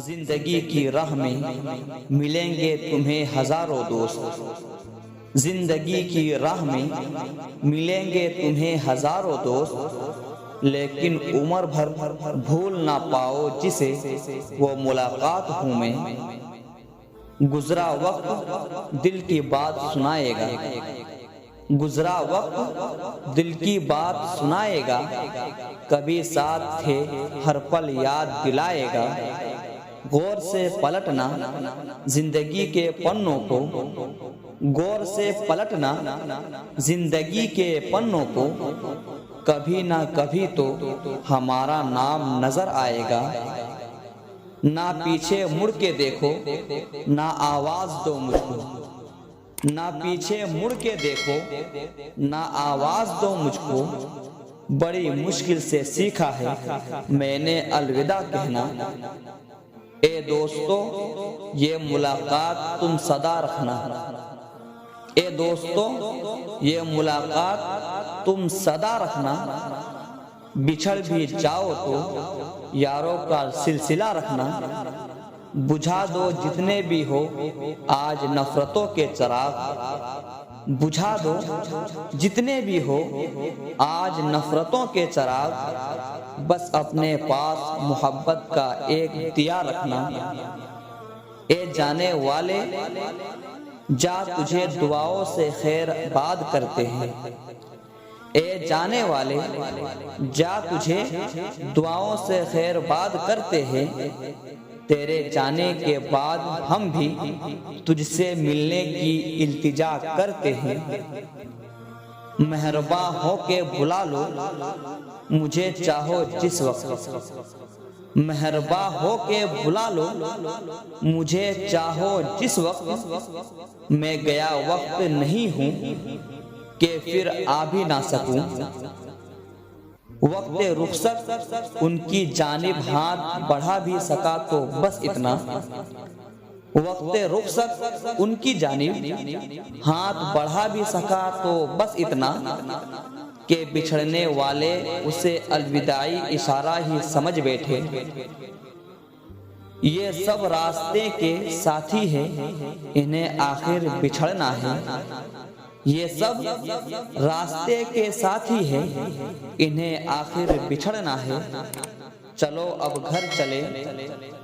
زندگی کی راہ میں ملیں گے تمہیں ہزاروں دوست، زندگی کی راہ میں ملیں گے تمہیں ہزاروں دوست، لیکن عمر بھر بھول نہ پاؤ جسے وہ ملاقات ہوں میں۔ گزرا وقت دل کی بات سنائے گا، گزرا وقت دل کی بات سنائے گا، کبھی ساتھ تھے ہر پل یاد دلائے گا۔ غور سے پلٹنا زندگی کے پنوں کو، غور سے پلٹنا زندگی کے پنوں کو، کبھی نہ کبھی تو ہمارا نام نظر آئے گا۔ نہ پیچھے مڑ کے دیکھو، نہ آواز دو مجھ کو، نہ پیچھے مڑ کے دیکھو، نہ آواز دو مجھ کو، بڑی مشکل سے سیکھا ہے میں نے الوداع کہنا۔ اے دوستو یہ ملاقات تم صدا رکھنا، اے دوستو یہ ملاقات تم صدا رکھنا، بچھڑ بھی جاؤ تو یاروں کا سلسلہ رکھنا۔ بجھا دو جتنے بھی ہو آج نفرتوں کے چراغ، بجھا دو جتنے بھی ہو آج نفرتوں کے چراغ، بس اپنے پاس محبت کا ایک دیا رکھنا۔ اے جانے والے جا تجھے دعاؤں سے خیر باد کرتے ہیں، اے جانے والے جا تجھے دعاؤں سے خیر باد کرتے ہیں، تیرے جانے کے بعد ہم بھی تجھ سے ملنے کی التجا کرتے ہیں۔ مہرباں ہو کے بلا لو مجھے چاہو جس وقت، مہرباں ہو کے بلا لو مجھے چاہو جس وقت، میں گیا وقت نہیں ہوں کہ پھر آ بھی نہ سکوں۔ وقت رخصت ان کی جانب ہاتھ بڑھا بھی سکا تو بس اتنا، وقت رخصت ان کی جانب ہاتھ بڑھا بھی سکا تو بس اتنا، کہ بچھڑنے والے اسے الوداعی اشارہ ہی سمجھ بیٹھے۔ یہ سب راستے کے ساتھی ہیں انہیں آخر بچھڑنا ہے، یہ سب راستے کے ساتھی ہیں انہیں آخر بچھڑنا ہے۔ چلو اب گھر چلے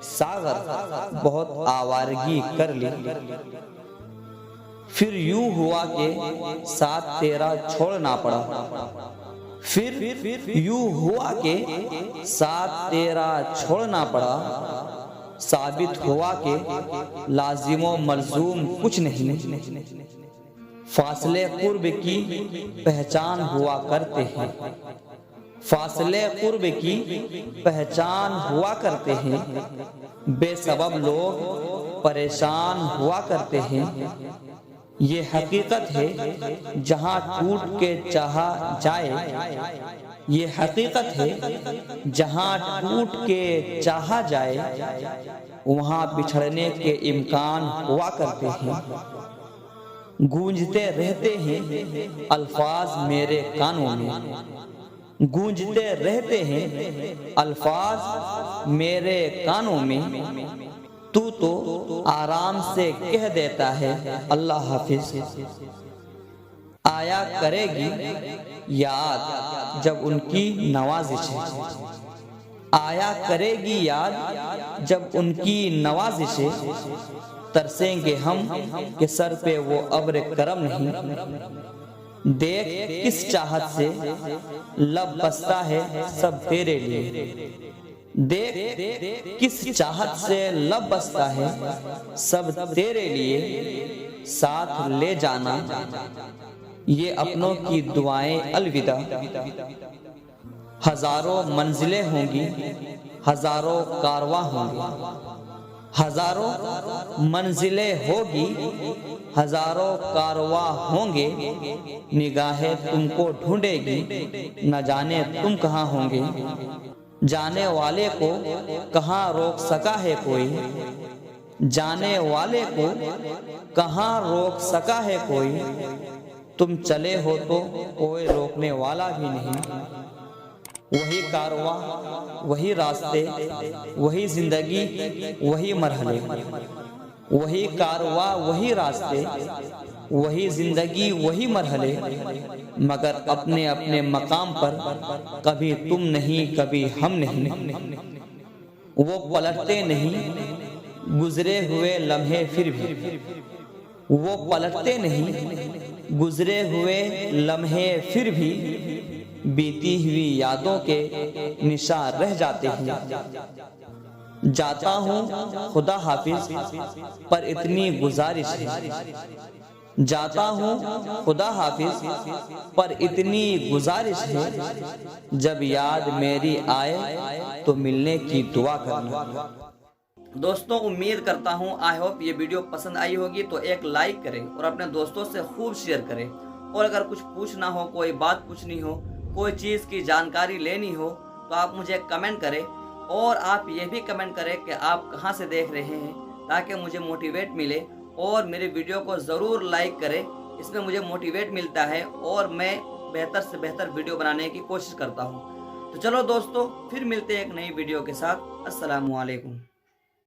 ساغر بہت آوارگی کر لی، پھر یوں ہوا کہ ساتھ تیرا چھوڑنا پڑا، پھر یوں ہوا کہ ساتھ تیرا چھوڑنا پڑا، ثابت ہوا کہ لازم و ملزوم کچھ نہیں۔ فاصلے قرب کی پہچان ہوا کرتے ہیں، فاصلے قرب کی پہچان ہوا کرتے ہیں، بے سبب لوگ پریشان ہوا کرتے ہیں۔ یہ حقیقت ہے جہاں ٹوٹ کے چاہا جائے، یہ حقیقت ہے جہاں ٹوٹ کے چاہا جائے، وہاں بچھڑنے کے امکان ہوا کرتے ہیں۔ گونجتے رہتے ہیں الفاظ میرے کانوں میں، گونجتے رہتے ہیں الفاظ میرے کانوں میں، تو آرام سے کہہ دیتا ہے اللہ حافظ۔ آیا کرے گی یاد جب ان کی نوازش ہے، آیا کرے گی یاد جب ان کی نوازش ہے، ترسیں گے ہم کہ سر پہ وہ ابر کرم نہیں۔ دیکھ کس چاہت سے لب بستا ہے سب تیرے لیے، دیکھ کس چاہت سے لب بستا ہے سب تیرے لیے، ساتھ لے جانا یہ اپنوں کی دعائیں الوداع۔ ہزاروں منزلیں ہوں گی، ہزاروں کارواں ہوں گے، ہزاروں منزلیں ہوگی، ہزاروں کارواں ہوں گے، نگاہیں تم کو ڈھونڈے گی نہ جانے تم کہاں ہوں گے۔ جانے والے کو کہاں روک سکا ہے کوئی، جانے والے کو کہاں روک سکا ہے کوئی، تم چلے ہو تو کوئی روکنے والا بھی نہیں۔ وہی کارواں، وہی راستے، وہی زندگی، وہی مرحلے، وہی کارواں، وہی راستے، وہی زندگی، وہی مرحلے، مگر اپنے اپنے مقام پر، کبھی تم نہیں کبھی ہم نہیں۔ وہ پلٹتے نہیں گزرے ہوئے لمحے پھر بھی، وہ پلٹتے نہیں گزرے ہوئے لمحے پھر بھی، بیتی ہوئی یادوں کے نشان رہ جاتے ہیں۔ جاتا ہوں خدا حافظ، پر اتنی گزارش ہے، جاتا ہوں خدا حافظ، پر اتنی گزارش ہے، جب یاد میری آئے تو ملنے کی دعا کرنا۔ دوستوں امید کرتا ہوں آئی ہوپ یہ ویڈیو پسند آئی ہوگی تو ایک لائک کریں اور اپنے دوستوں سے خوب شیئر کریں، اور اگر کچھ پوچھنا ہو، کوئی بات پوچھنی ہو، کوئی چیز کی جانکاری لینی ہو تو آپ مجھے کمنٹ کریں، اور آپ یہ بھی کمنٹ کریں کہ آپ کہاں سے دیکھ رہے ہیں تاکہ مجھے موٹیویٹ ملے، اور میرے ویڈیو کو ضرور لائک کریں، اس میں مجھے موٹیویٹ ملتا ہے اور میں بہتر سے بہتر ویڈیو بنانے کی کوشش کرتا ہوں۔ تو چلو دوستو پھر ملتے ہیں ایک نئی ویڈیو کے ساتھ۔ السلام علیکم۔